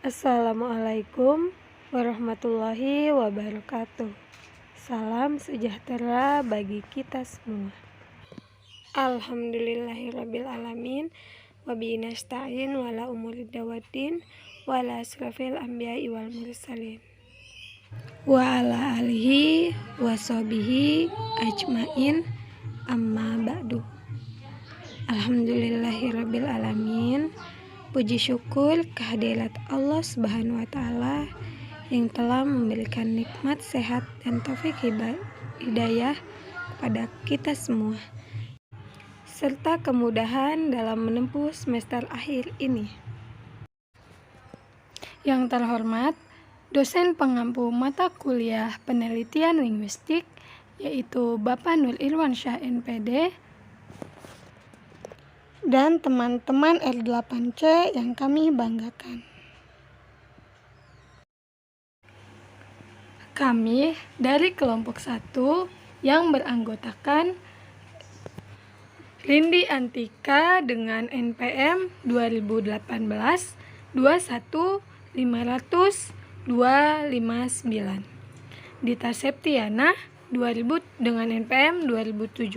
Assalamualaikum warahmatullahi wabarakatuh. Salam sejahtera bagi kita semua. Alhamdulillahirabbil alamin wa bihi nasta'in wala umuri dawatin wala asrafil anbiya'i wal mursalin wa ala alihi wa sahbihi ajmain amma ba'du. Alhamdulillahirabbil alamin. Puji syukur kehadirat Allah Subhanahu wa Ta'ala yang telah memberikan nikmat sehat dan taufik hidayah kepada kita semua, serta kemudahan dalam menempuh semester akhir ini. Yang terhormat, dosen pengampu mata kuliah penelitian linguistik, yaitu Bapak Nur Irwansyah NPD, dan teman-teman R8C yang kami banggakan. Kami dari kelompok 1 yang beranggotakan Rindi Antika dengan NPM 2018 21500-259, Dita Septiana 2000 dengan NPM 2017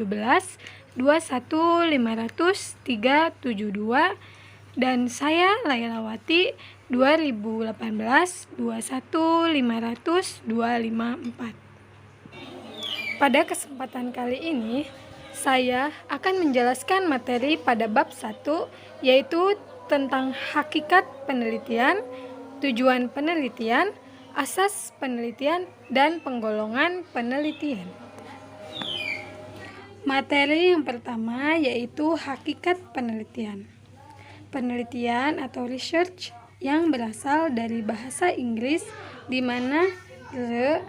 21500-372, dan saya Lailawati 2018 21500-254. Pada kesempatan kali ini saya akan menjelaskan materi pada bab 1, yaitu tentang hakikat penelitian, tujuan penelitian, asas penelitian, dan penggolongan penelitian. Materi yang pertama yaitu hakikat penelitian. Penelitian atau research yang berasal dari bahasa Inggris di mana re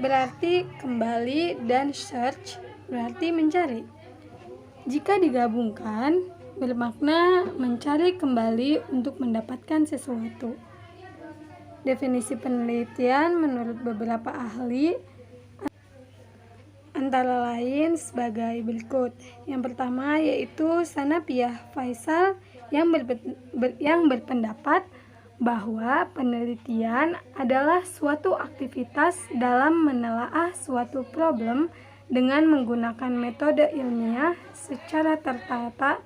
berarti kembali dan search berarti mencari. Jika digabungkan bermakna mencari kembali untuk mendapatkan sesuatu. Definisi penelitian menurut beberapa ahli antara lain sebagai berikut. Yang pertama yaitu Sanapiyah Faisal yang berpendapat bahwa penelitian adalah suatu aktivitas dalam menelaah suatu problem dengan menggunakan metode ilmiah secara tertata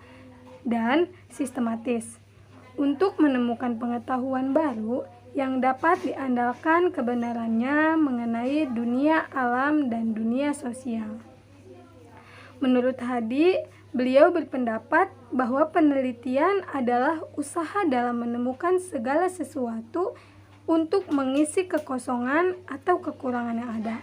dan sistematis untuk menemukan pengetahuan baru yang dapat diandalkan kebenarannya mengenai dunia alam dan dunia sosial. Menurut Hadi, beliau berpendapat bahwa penelitian adalah usaha dalam menemukan segala sesuatu untuk mengisi kekosongan atau kekurangan yang ada,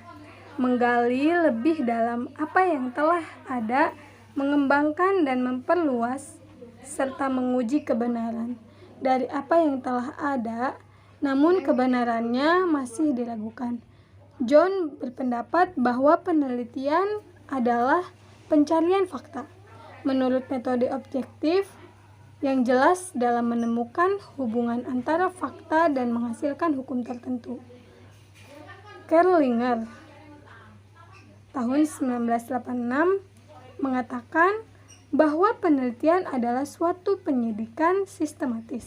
menggali lebih dalam apa yang telah ada, mengembangkan dan memperluas, serta menguji kebenaran dari apa yang telah ada namun kebenarannya masih diragukan. John berpendapat bahwa penelitian adalah pencarian fakta menurut metode objektif yang jelas dalam menemukan hubungan antara fakta dan menghasilkan hukum tertentu. Kerlinger tahun 1986 mengatakan bahwa penelitian adalah suatu penyidikan sistematis,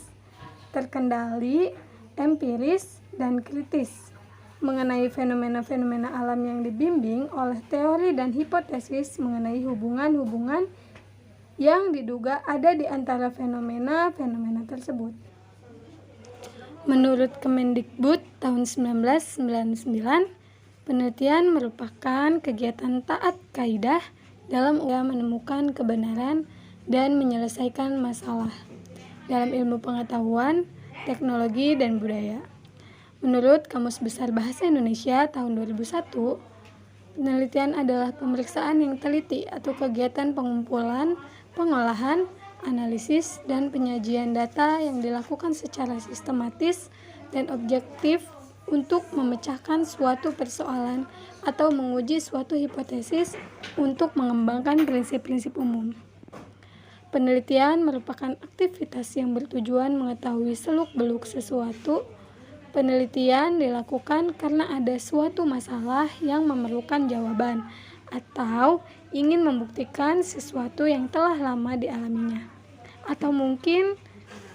terkendali, empiris, dan kritis mengenai fenomena-fenomena alam yang dibimbing oleh teori dan hipotesis mengenai hubungan-hubungan yang diduga ada di antara fenomena-fenomena tersebut. Menurut Kemendikbud tahun 1999, penelitian merupakan kegiatan taat kaidah dalam menemukan kebenaran dan menyelesaikan masalah dalam ilmu pengetahuan, teknologi, dan budaya. Menurut Kamus Besar Bahasa Indonesia tahun 2001, penelitian adalah pemeriksaan yang teliti atau kegiatan pengumpulan, pengolahan, analisis, dan penyajian data yang dilakukan secara sistematis dan objektif untuk memecahkan suatu persoalan atau menguji suatu hipotesis untuk mengembangkan prinsip-prinsip umum. Penelitian merupakan aktivitas yang bertujuan mengetahui seluk-beluk sesuatu. Penelitian dilakukan karena ada suatu masalah yang memerlukan jawaban atau ingin membuktikan sesuatu yang telah lama dialaminya. Atau mungkin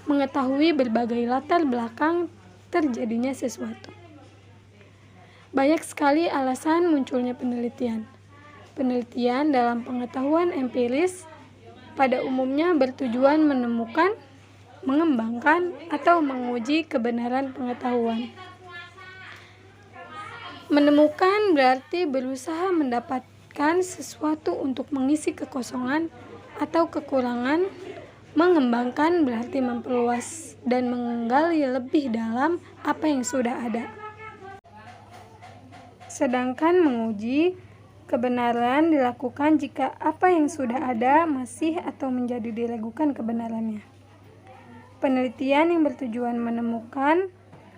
mengetahui berbagai latar belakang terjadinya sesuatu. Banyak sekali alasan munculnya penelitian. Penelitian dalam pengetahuan empiris pada umumnya bertujuan menemukan, mengembangkan, atau menguji kebenaran pengetahuan. Menemukan berarti berusaha mendapatkan sesuatu untuk mengisi kekosongan atau kekurangan. Mengembangkan berarti memperluas dan menggali lebih dalam apa yang sudah ada. Sedangkan menguji kebenaran dilakukan jika apa yang sudah ada masih atau menjadi diragukan kebenarannya. Penelitian yang bertujuan menemukan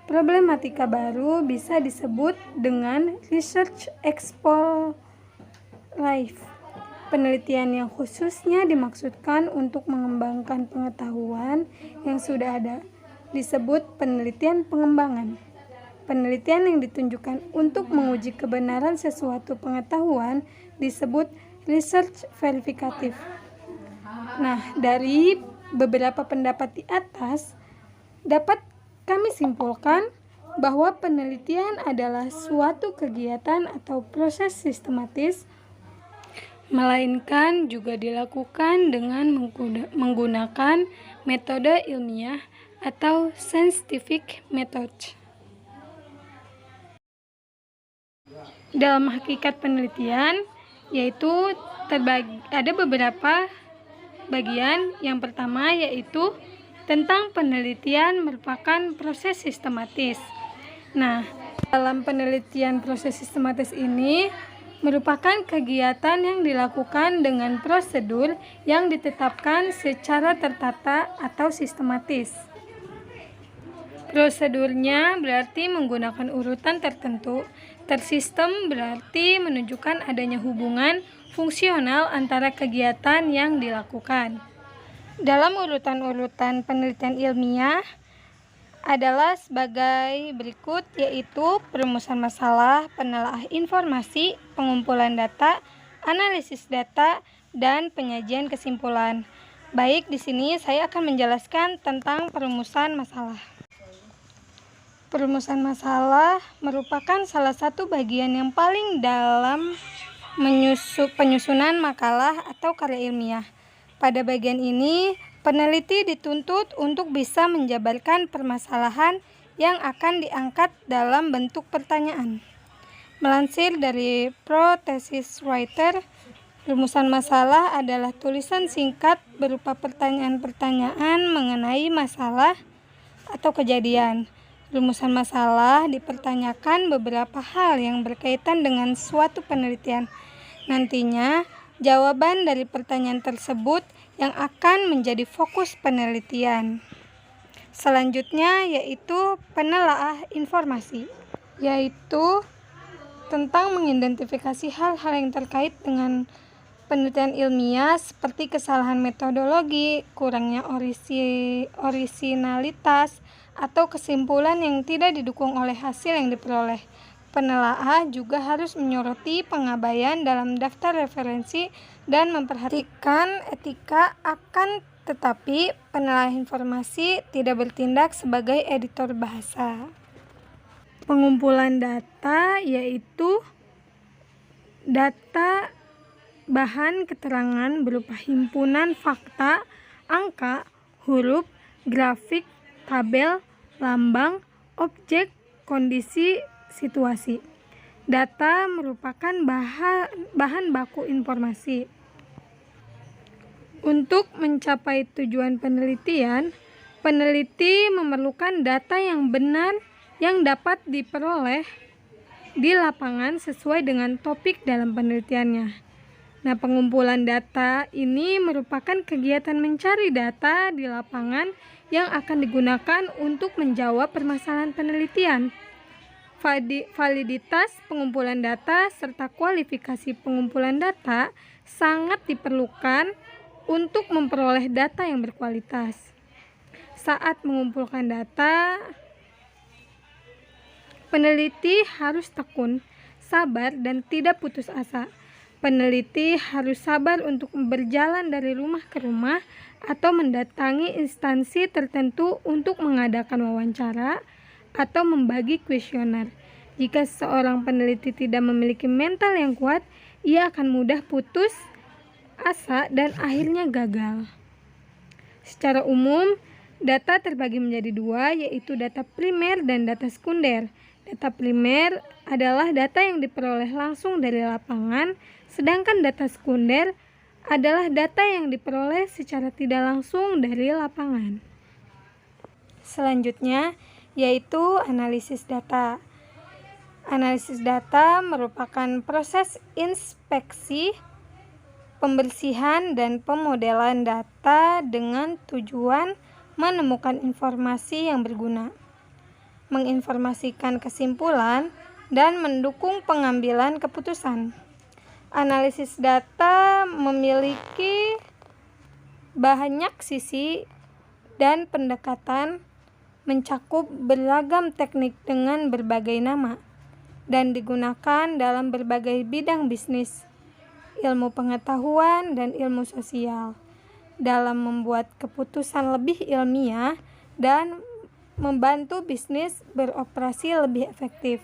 problematika baru bisa disebut dengan research explorative. Penelitian yang khususnya dimaksudkan untuk mengembangkan pengetahuan yang sudah ada disebut penelitian pengembangan. Penelitian yang ditunjukkan untuk menguji kebenaran sesuatu pengetahuan disebut research verifikatif. Nah, dari beberapa pendapat di atas dapat kami simpulkan bahwa penelitian adalah suatu kegiatan atau proses sistematis, melainkan juga dilakukan dengan menggunakan metode ilmiah atau scientific method. Dalam hakikat penelitian, yaitu ada beberapa bagian. Yang pertama yaitu tentang penelitian merupakan proses sistematis. Nah, dalam penelitian proses sistematis ini merupakan kegiatan yang dilakukan dengan prosedur yang ditetapkan secara tertata atau sistematis. Prosedurnya berarti menggunakan urutan tertentu. Tersistem berarti menunjukkan adanya hubungan fungsional antara kegiatan yang dilakukan. Dalam urutan-urutan penelitian ilmiah adalah sebagai berikut, yaitu perumusan masalah, penelaahan informasi, pengumpulan data, analisis data, dan penyajian kesimpulan. Baik, di sini saya akan menjelaskan tentang perumusan masalah. Perumusan masalah merupakan salah satu bagian yang paling dalam penyusunan makalah atau karya ilmiah. Pada bagian ini, peneliti dituntut untuk bisa menjabarkan permasalahan yang akan diangkat dalam bentuk pertanyaan. Melansir dari Pro Thesis Writer, rumusan masalah adalah tulisan singkat berupa pertanyaan-pertanyaan mengenai masalah atau kejadian. Rumusan masalah dipertanyakan beberapa hal yang berkaitan dengan suatu penelitian. Nantinya, jawaban dari pertanyaan tersebut yang akan menjadi fokus penelitian. Selanjutnya yaitu penelaahan informasi, yaitu tentang mengidentifikasi hal-hal yang terkait dengan penelitian ilmiah seperti kesalahan metodologi, kurangnya orisinalitas, atau kesimpulan yang tidak didukung oleh hasil yang diperoleh. Penelaah juga harus menyoroti pengabaian dalam daftar referensi dan memperhatikan etika akan tetapi penelaah informasi tidak bertindak sebagai editor bahasa. Pengumpulan data yaitu data bahan keterangan berupa himpunan fakta, angka, huruf, grafik, tabel, lambang, objek, kondisi, situasi. Data merupakan bahan baku informasi. Untuk mencapai tujuan penelitian, peneliti memerlukan data yang benar yang dapat diperoleh di lapangan sesuai dengan topik dalam penelitiannya. Nah, pengumpulan data ini merupakan kegiatan mencari data di lapangan yang akan digunakan untuk menjawab permasalahan penelitian. Validitas pengumpulan data serta kualifikasi pengumpulan data sangat diperlukan untuk memperoleh data yang berkualitas. Saat mengumpulkan data, peneliti harus tekun, sabar, dan tidak putus asa. Peneliti harus sabar untuk berjalan dari rumah ke rumah atau mendatangi instansi tertentu untuk mengadakan wawancara atau membagi kuesioner. Jika seorang peneliti tidak memiliki mental yang kuat, ia akan mudah putus asa dan akhirnya gagal. Secara umum, data terbagi menjadi dua, yaitu data primer dan data sekunder. Data primer adalah data yang diperoleh langsung dari lapangan, sedangkan data sekunder adalah data yang diperoleh secara tidak langsung dari lapangan. Selanjutnya, yaitu analisis data. Analisis data merupakan proses inspeksi, pembersihan, dan pemodelan data dengan tujuan menemukan informasi yang berguna, menginformasikan kesimpulan, dan mendukung pengambilan keputusan. Analisis data memiliki banyak sisi dan pendekatan, mencakup beragam teknik dengan berbagai nama, dan digunakan dalam berbagai bidang bisnis, ilmu pengetahuan, dan ilmu sosial, dalam membuat keputusan lebih ilmiah dan membantu bisnis beroperasi lebih efektif.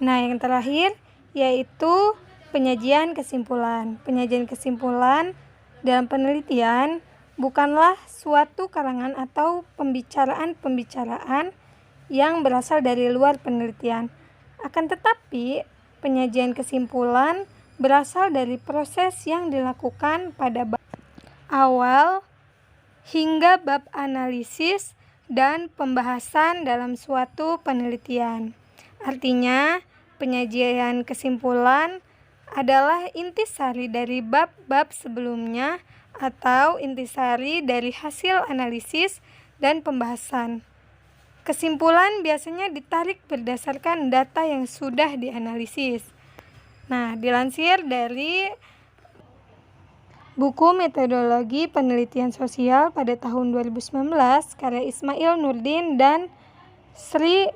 Nah, yang terakhir yaitu penyajian kesimpulan. Penyajian kesimpulan dalam penelitian bukanlah suatu karangan atau pembicaraan-pembicaraan yang berasal dari luar penelitian. Akan tetapi, penyajian kesimpulan berasal dari proses yang dilakukan pada bab awal hingga bab analisis dan pembahasan dalam suatu penelitian. Artinya, penyajian kesimpulan adalah intisari dari bab-bab sebelumnya atau intisari dari hasil analisis dan pembahasan. Kesimpulan biasanya ditarik berdasarkan data yang sudah dianalisis. Nah, dilansir dari buku Metodologi Penelitian Sosial pada tahun 2019 karya Ismail Nurdin dan Sri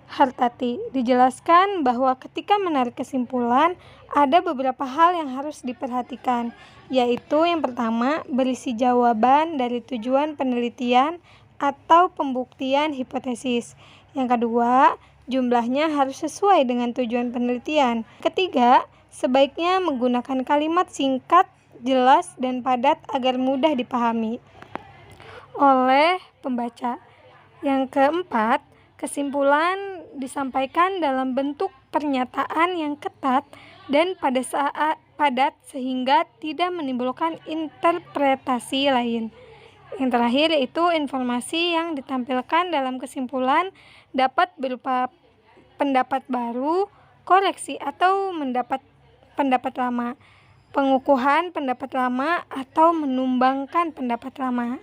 Hartati, dijelaskan bahwa ketika menarik kesimpulan ada beberapa hal yang harus diperhatikan, yaitu yang pertama, berisi jawaban dari tujuan penelitian atau pembuktian hipotesis. Yang kedua, jumlahnya harus sesuai dengan tujuan penelitian. Ketiga, sebaiknya menggunakan kalimat singkat, jelas, dan padat agar mudah dipahami oleh pembaca. Yang keempat, kesimpulan disampaikan dalam bentuk pernyataan yang ketat dan pada saat padat sehingga tidak menimbulkan interpretasi lain. Yang terakhir yaitu informasi yang ditampilkan dalam kesimpulan dapat berupa pendapat baru, koreksi atau mendapat pendapat lama, pengukuhan pendapat lama, atau menumbangkan pendapat lama.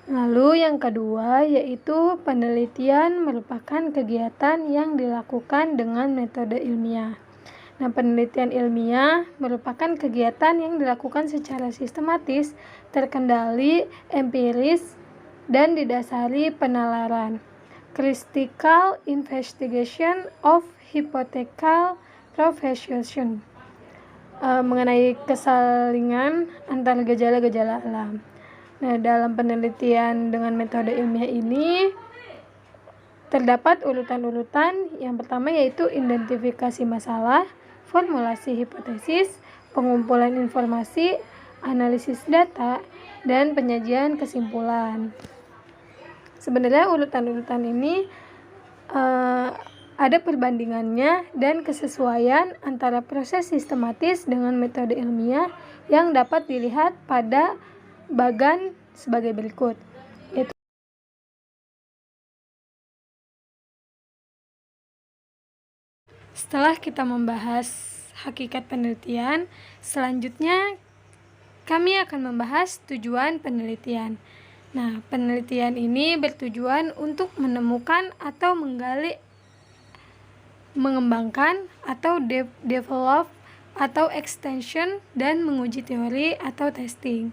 Lalu yang kedua yaitu penelitian merupakan kegiatan yang dilakukan dengan metode ilmiah. Nah, penelitian ilmiah merupakan kegiatan yang dilakukan secara sistematis, terkendali, empiris, dan didasari penalaran. Critical investigation of hypothetical profession mengenai kesalingan antara gejala-gejala alam. Nah, dalam penelitian dengan metode ilmiah ini terdapat urutan-urutan. Yang pertama yaitu identifikasi masalah, formulasi hipotesis, pengumpulan informasi, analisis data, dan penyajian kesimpulan. Sebenarnya urutan-urutan ini ada perbandingannya dan kesesuaian antara proses sistematis dengan metode ilmiah yang dapat dilihat pada bagan sebagai berikut. Yaitu setelah kita membahas hakikat penelitian, selanjutnya kami akan membahas tujuan penelitian. Nah, penelitian ini bertujuan untuk menemukan atau menggali, mengembangkan atau develop atau extension dan menguji teori atau testing.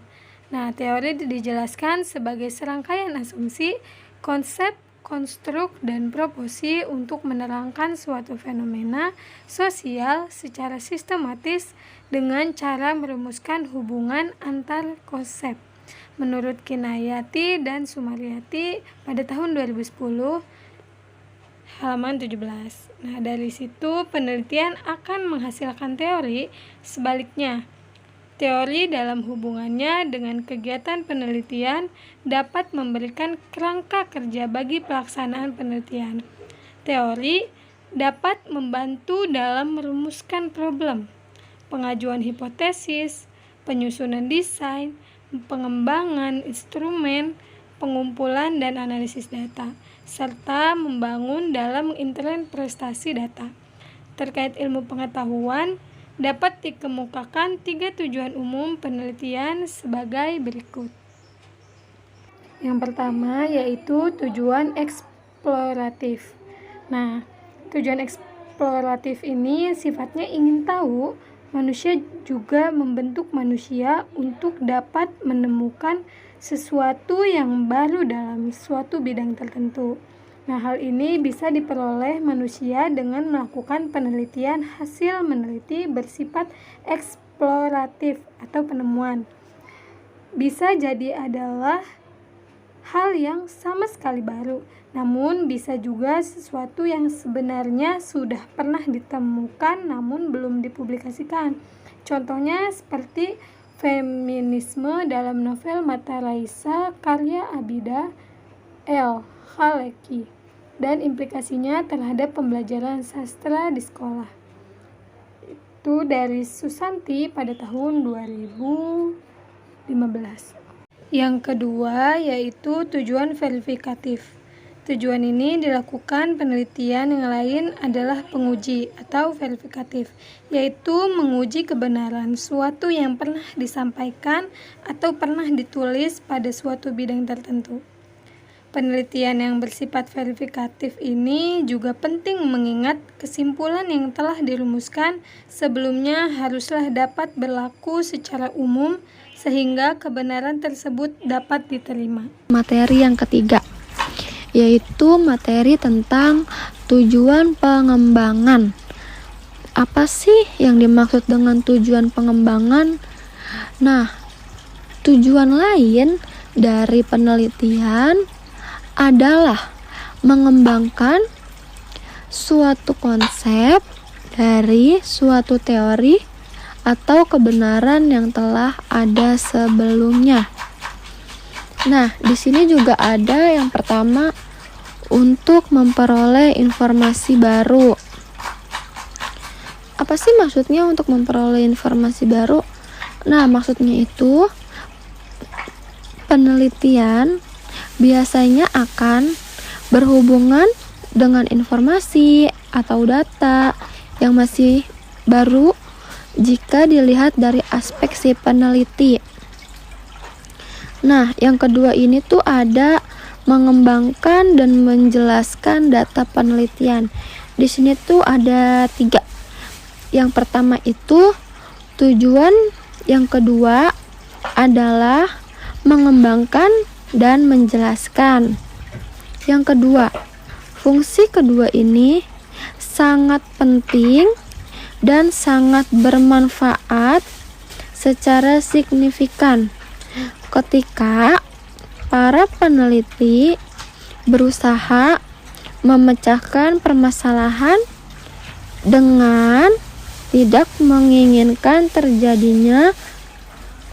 Nah, teori dijelaskan sebagai serangkaian asumsi, konsep, konstruk dan proposi untuk menerangkan suatu fenomena sosial secara sistematis dengan cara merumuskan hubungan antar konsep. Menurut Kinayati dan Sumaryati pada tahun 2010, halaman 17. Nah, dari situ penelitian akan menghasilkan teori. Sebaliknya, teori dalam hubungannya dengan kegiatan penelitian dapat memberikan kerangka kerja bagi pelaksanaan penelitian. Teori dapat membantu dalam merumuskan problem, pengajuan hipotesis, penyusunan desain, pengembangan instrumen, pengumpulan dan analisis data, serta membangun dalam menginterpretasi data. Terkait ilmu pengetahuan, dapat dikemukakan 3 tujuan umum penelitian sebagai berikut. Yang pertama yaitu tujuan eksploratif. Nah, tujuan eksploratif ini sifatnya ingin tahu, manusia juga membentuk manusia untuk dapat menemukan sesuatu yang baru dalam suatu bidang tertentu. Nah, hal ini bisa diperoleh manusia dengan melakukan penelitian. Hasil meneliti bersifat eksploratif atau penemuan. Bisa jadi adalah hal yang sama sekali baru, namun bisa juga sesuatu yang sebenarnya sudah pernah ditemukan namun belum dipublikasikan. Contohnya seperti feminisme dalam novel Mata Raisa karya Abida El Khaleki dan implikasinya terhadap pembelajaran sastra di sekolah. Itu dari Susanti pada tahun 2015. Yang kedua yaitu tujuan verifikatif. Tujuan ini dilakukan penelitian yang lain adalah penguji atau verifikatif, yaitu menguji kebenaran suatu yang pernah disampaikan atau pernah ditulis pada suatu bidang tertentu. Penelitian yang bersifat verifikatif ini juga penting mengingat kesimpulan yang telah dirumuskan sebelumnya haruslah dapat berlaku secara umum sehingga kebenaran tersebut dapat diterima. Materi yang ketiga yaitu materi tentang tujuan pengembangan. Apa sih yang dimaksud dengan tujuan pengembangan? Nah, tujuan lain dari penelitian adalah mengembangkan suatu konsep dari suatu teori atau kebenaran yang telah ada sebelumnya. Nah, di sini juga ada yang pertama untuk memperoleh informasi baru. Apa sih maksudnya untuk memperoleh informasi baru? Nah, maksudnya itu penelitian biasanya akan berhubungan dengan informasi atau data yang masih baru jika dilihat dari aspek si peneliti. Nah, yang kedua ini tuh ada mengembangkan dan menjelaskan data penelitian. Di sini tuh ada 3. Yang pertama itu tujuan yang kedua adalah mengembangkan dan menjelaskan. Yang kedua, fungsi kedua ini sangat penting dan sangat bermanfaat secara signifikan ketika para peneliti berusaha memecahkan permasalahan dengan tidak menginginkan terjadinya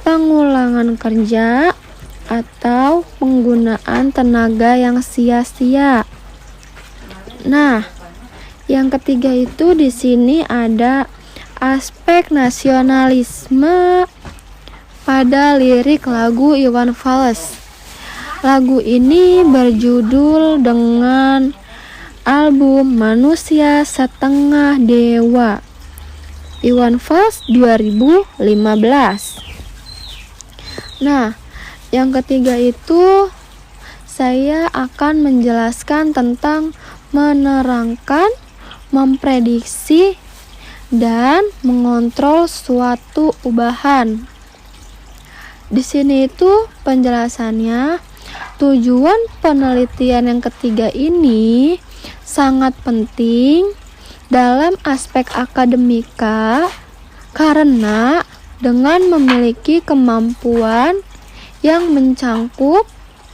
pengulangan kerja atau penggunaan tenaga yang sia-sia. Nah, yang ketiga itu di sini ada aspek nasionalisme pada lirik lagu Iwan Fals. Lagu ini berjudul dengan album Manusia Setengah Dewa, Iwan Fals 2015. Nah, yang ketiga itu saya akan menjelaskan tentang menerangkan, memprediksi, dan mengontrol suatu ubahan. Di sini itu penjelasannya Tujuan penelitian yang ketiga ini sangat penting dalam aspek akademika karena dengan memiliki kemampuan yang mencangkup,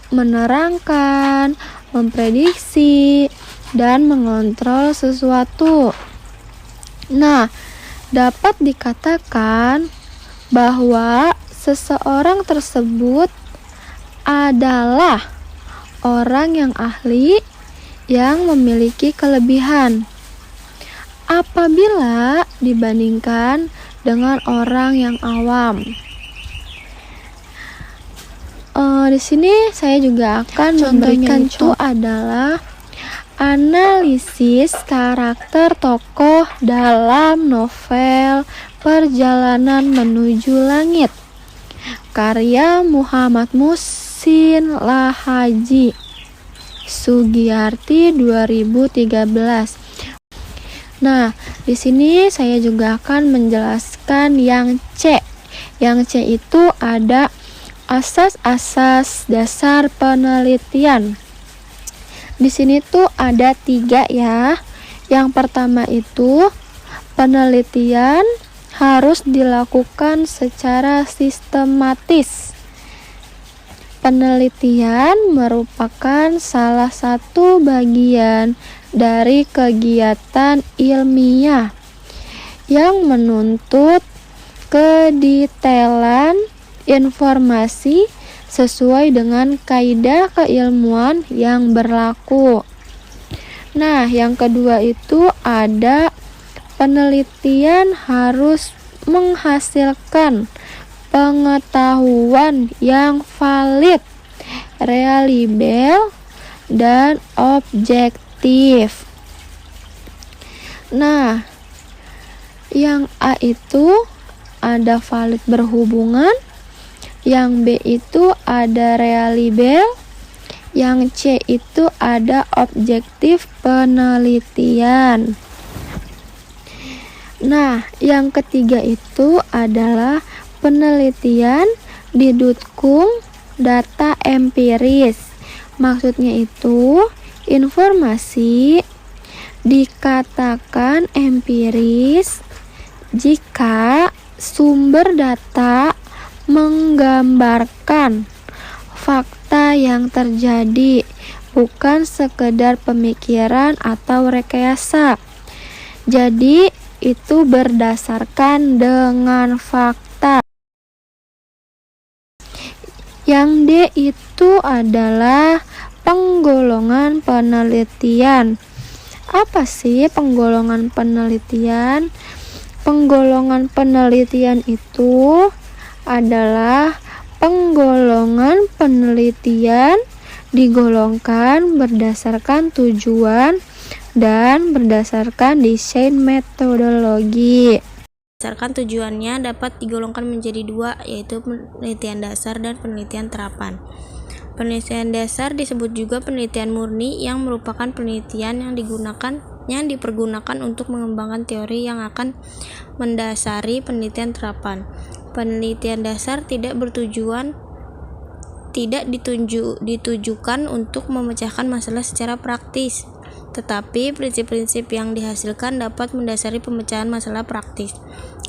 menerangkan, memprediksi, dan mengontrol sesuatu. Nah, dapat dikatakan bahwa seseorang tersebut adalah orang yang ahli yang memiliki kelebihan apabila dibandingkan dengan orang yang awam. Di sini saya juga akan memberikan itu adalah analisis karakter tokoh dalam novel Perjalanan Menuju Langit karya Muhammad Muhsin Lahaji Sugiyarti 2013. Nah, di sini saya juga akan menjelaskan yang C. Yang C itu ada asas-asas dasar penelitian. Di sini tuh ada 3 ya. Yang pertama itu penelitian harus dilakukan secara sistematis. Penelitian merupakan salah satu bagian dari kegiatan ilmiah yang menuntut kedetailan informasi sesuai dengan kaidah keilmuan yang berlaku. Nah, yang kedua itu ada penelitian harus menghasilkan pengetahuan yang valid, reliable, dan objektif. Nah, yang A itu ada valid berhubungan, yang B itu ada reliable, yang C itu ada objektif penelitian. Nah, yang ketiga itu adalah penelitian didukung data empiris. Maksudnya itu, informasi dikatakan empiris jika sumber data menggambarkan fakta yang terjadi, bukan sekedar pemikiran atau rekayasa. Jadi, itu berdasarkan dengan fakta. Yang D itu adalah penggolongan penelitian. Apa sih penggolongan penelitian? Penggolongan penelitian itu adalah penggolongan penelitian digolongkan berdasarkan tujuan dan berdasarkan desain metodologi. Berdasarkan tujuannya dapat digolongkan menjadi 2, yaitu penelitian dasar dan penelitian terapan. Penelitian dasar disebut juga penelitian murni yang merupakan penelitian yang dipergunakan untuk mengembangkan teori yang akan mendasari penelitian terapan. Penelitian dasar tidak ditujukan untuk memecahkan masalah secara praktis, tetapi prinsip-prinsip yang dihasilkan dapat mendasari pemecahan masalah praktis.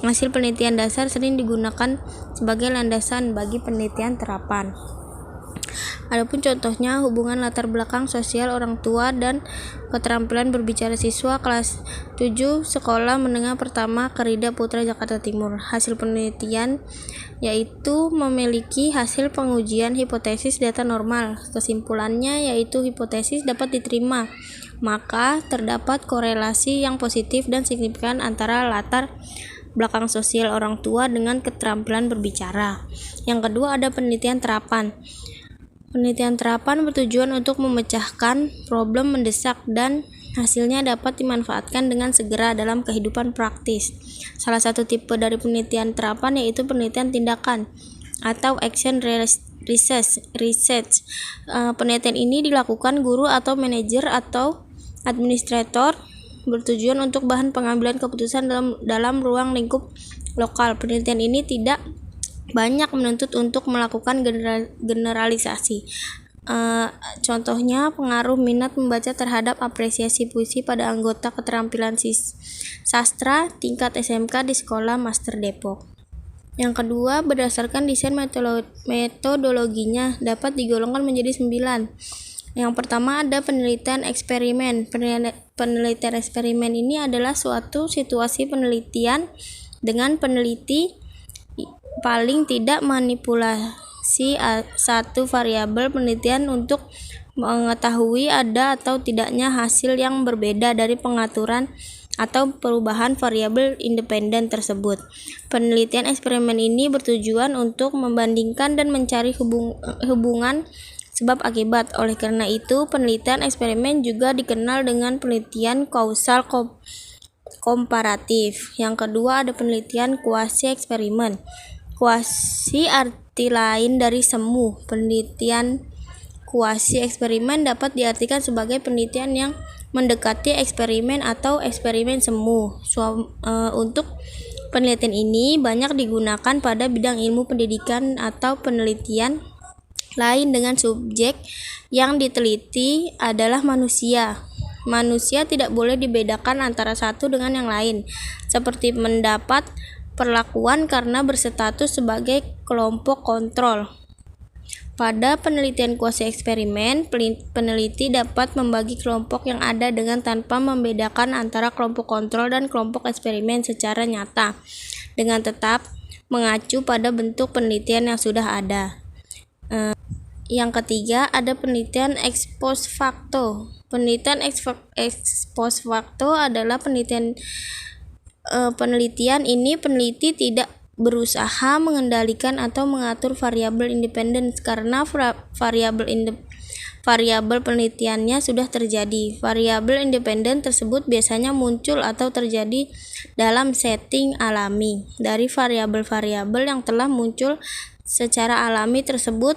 Hasil penelitian dasar sering digunakan sebagai landasan bagi penelitian terapan. Adapun contohnya hubungan latar belakang sosial orang tua dan keterampilan berbicara siswa kelas 7 Sekolah Menengah Pertama Karida Putra Jakarta Timur. Hasil penelitian yaitu memiliki hasil pengujian hipotesis data normal. Kesimpulannya yaitu hipotesis dapat diterima, maka terdapat korelasi yang positif dan signifikan antara latar belakang sosial orang tua dengan keterampilan berbicara. Yang kedua ada penelitian terapan. Penelitian terapan bertujuan untuk memecahkan problem mendesak dan hasilnya dapat dimanfaatkan dengan segera dalam kehidupan praktis. Salah satu tipe dari penelitian terapan yaitu penelitian tindakan atau action research. Penelitian ini dilakukan guru atau manajer atau administrator bertujuan untuk bahan pengambilan keputusan dalam ruang lingkup lokal. Penelitian ini tidak banyak menuntut untuk melakukan generalisasi. Contohnya, pengaruh minat membaca terhadap apresiasi puisi pada anggota keterampilan sastra tingkat SMK di Sekolah Master Depok. Yang kedua, berdasarkan desain metodologinya dapat digolongkan menjadi 9. Yang pertama ada penelitian eksperimen. Penelitian eksperimen ini adalah suatu situasi penelitian dengan peneliti paling tidak manipulasi satu variabel penelitian untuk mengetahui ada atau tidaknya hasil yang berbeda dari pengaturan atau perubahan variabel independen tersebut. Penelitian eksperimen ini bertujuan untuk membandingkan dan mencari hubungan sebab akibat. Oleh karena itu, penelitian eksperimen juga dikenal dengan penelitian kausal komparatif. Yang kedua ada penelitian kuasi eksperimen. Kuasi arti lain dari semu. Penelitian kuasi eksperimen dapat diartikan sebagai penelitian yang mendekati eksperimen atau eksperimen semu. Untuk penelitian ini banyak digunakan pada bidang ilmu pendidikan atau penelitian lain dengan subjek yang diteliti adalah manusia. Manusia tidak boleh dibedakan antara satu dengan yang lain, seperti mendapat perlakuan karena berstatus sebagai kelompok kontrol. Pada penelitian kuasi eksperimen, peneliti dapat membagi kelompok yang ada dengan tanpa membedakan antara kelompok kontrol dan kelompok eksperimen secara nyata, dengan tetap mengacu pada bentuk penelitian yang sudah ada. Yang ketiga ada penelitian ex post facto. Penelitian ex post facto adalah penelitian ini peneliti tidak berusaha mengendalikan atau mengatur variabel independen karena variabel penelitiannya sudah terjadi. Variabel independen tersebut biasanya muncul atau terjadi dalam setting alami. Dari variabel-variabel yang telah muncul secara alami tersebut,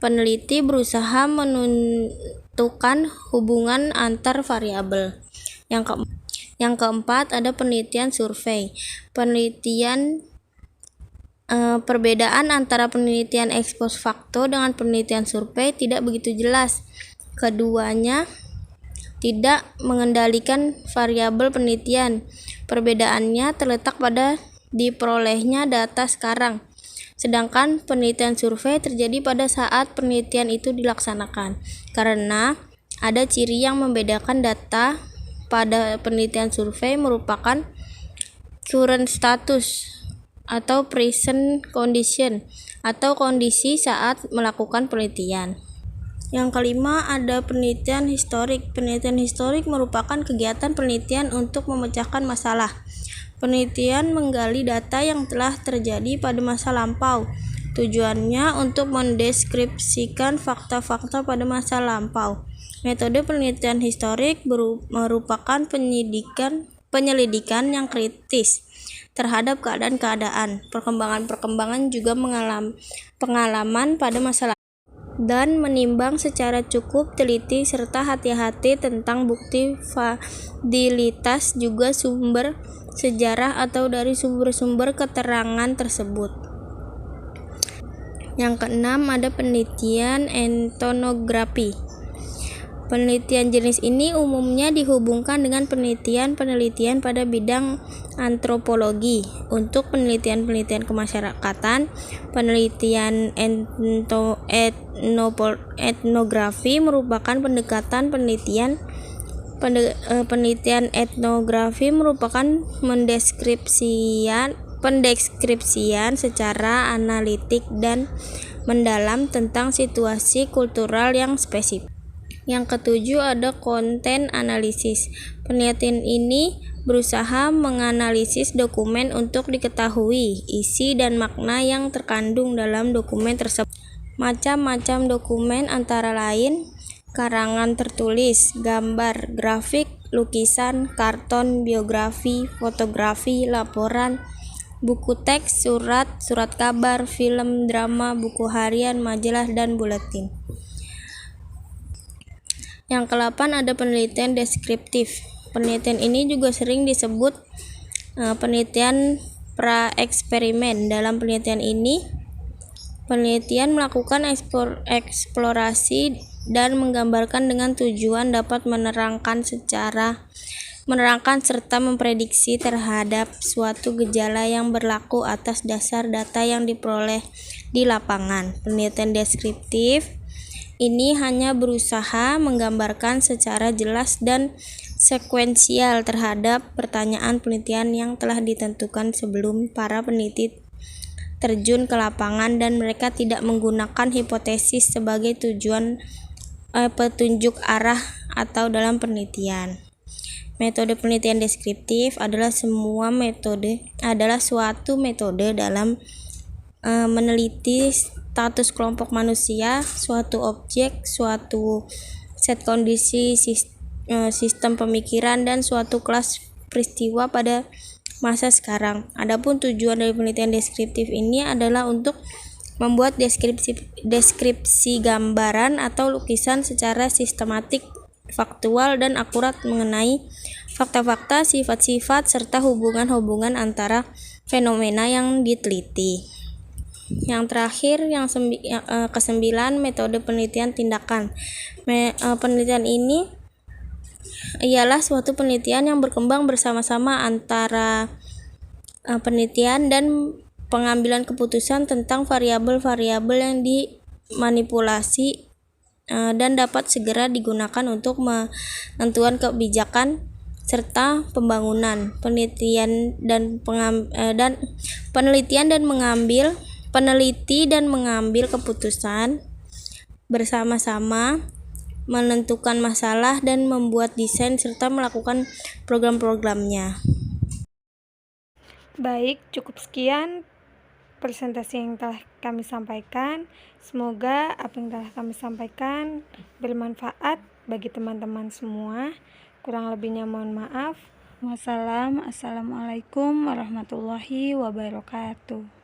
peneliti berusaha menentukan hubungan antar variabel. Yang keempat ada penelitian survei. Perbedaan antara penelitian ex post facto dengan penelitian survei tidak begitu jelas. Keduanya tidak mengendalikan variabel penelitian. Perbedaannya terletak pada diperolehnya data sekarang. Sedangkan penelitian survei terjadi pada saat penelitian itu dilaksanakan. Karena ada ciri yang membedakan data pada penelitian survei merupakan current status atau present condition atau kondisi saat melakukan penelitian. Yang kelima ada penelitian historik. Penelitian historik merupakan kegiatan penelitian untuk memecahkan masalah. Penelitian menggali data yang telah terjadi pada masa lampau. Tujuannya untuk mendeskripsikan fakta-fakta pada masa lampau. Metode penelitian historik merupakan penyelidikan yang kritis terhadap keadaan-keadaan, perkembangan juga pengalaman pada masa lalu, dan menimbang secara cukup teliti serta hati-hati tentang bukti validitas juga sumber sejarah atau dari sumber-sumber keterangan tersebut. Yang keenam ada penelitian etnografi. Penelitian jenis ini umumnya dihubungkan dengan penelitian pada bidang antropologi. Untuk penelitian kemasyarakatan, penelitian etnografi merupakan penelitian etnografi merupakan pendeskripsian secara analitik dan mendalam tentang situasi kultural yang spesifik. Yang ketujuh ada konten analisis. Penelitian ini berusaha menganalisis dokumen untuk diketahui isi dan makna yang terkandung dalam dokumen tersebut. Macam-macam dokumen antara lain karangan tertulis, gambar, grafik, lukisan, karton, biografi, fotografi, laporan, buku teks, surat kabar, film, drama, buku harian, majalah, dan buletin. Yang ke-8 ada penelitian deskriptif. Penelitian ini juga sering disebut penelitian pra-eksperimen. Dalam penelitian ini, Penelitian melakukan eksplorasi dan menggambarkan dengan tujuan dapat menerangkan serta memprediksi terhadap suatu gejala yang berlaku atas dasar data yang diperoleh di lapangan. Penelitian deskriptif ini hanya berusaha menggambarkan secara jelas dan sekuensial terhadap pertanyaan penelitian yang telah ditentukan sebelum para peneliti terjun ke lapangan, dan mereka tidak menggunakan hipotesis sebagai petunjuk arah atau dalam penelitian. Metode penelitian deskriptif adalah suatu metode dalam meneliti status kelompok manusia, suatu objek, suatu set kondisi, sistem pemikiran, dan suatu kelas peristiwa pada masa sekarang. Adapun tujuan dari penelitian deskriptif ini adalah untuk membuat deskripsi gambaran atau lukisan secara sistematik, faktual, dan akurat mengenai fakta-fakta, sifat-sifat, serta hubungan-hubungan antara fenomena yang diteliti. Yang terakhir, kesembilan, metode penelitian tindakan. Penelitian ini ialah suatu penelitian yang berkembang bersama-sama antara penelitian dan pengambilan keputusan tentang variabel-variabel yang dimanipulasi dan dapat segera digunakan untuk menentukan kebijakan serta pembangunan. Peneliti dan mengambil keputusan bersama-sama, menentukan masalah dan membuat desain serta melakukan program-programnya. Baik, cukup sekian presentasi yang telah kami sampaikan. Semoga apa yang telah kami sampaikan bermanfaat bagi teman-teman semua. Kurang lebihnya mohon maaf. Wassalamualaikum warahmatullahi wabarakatuh.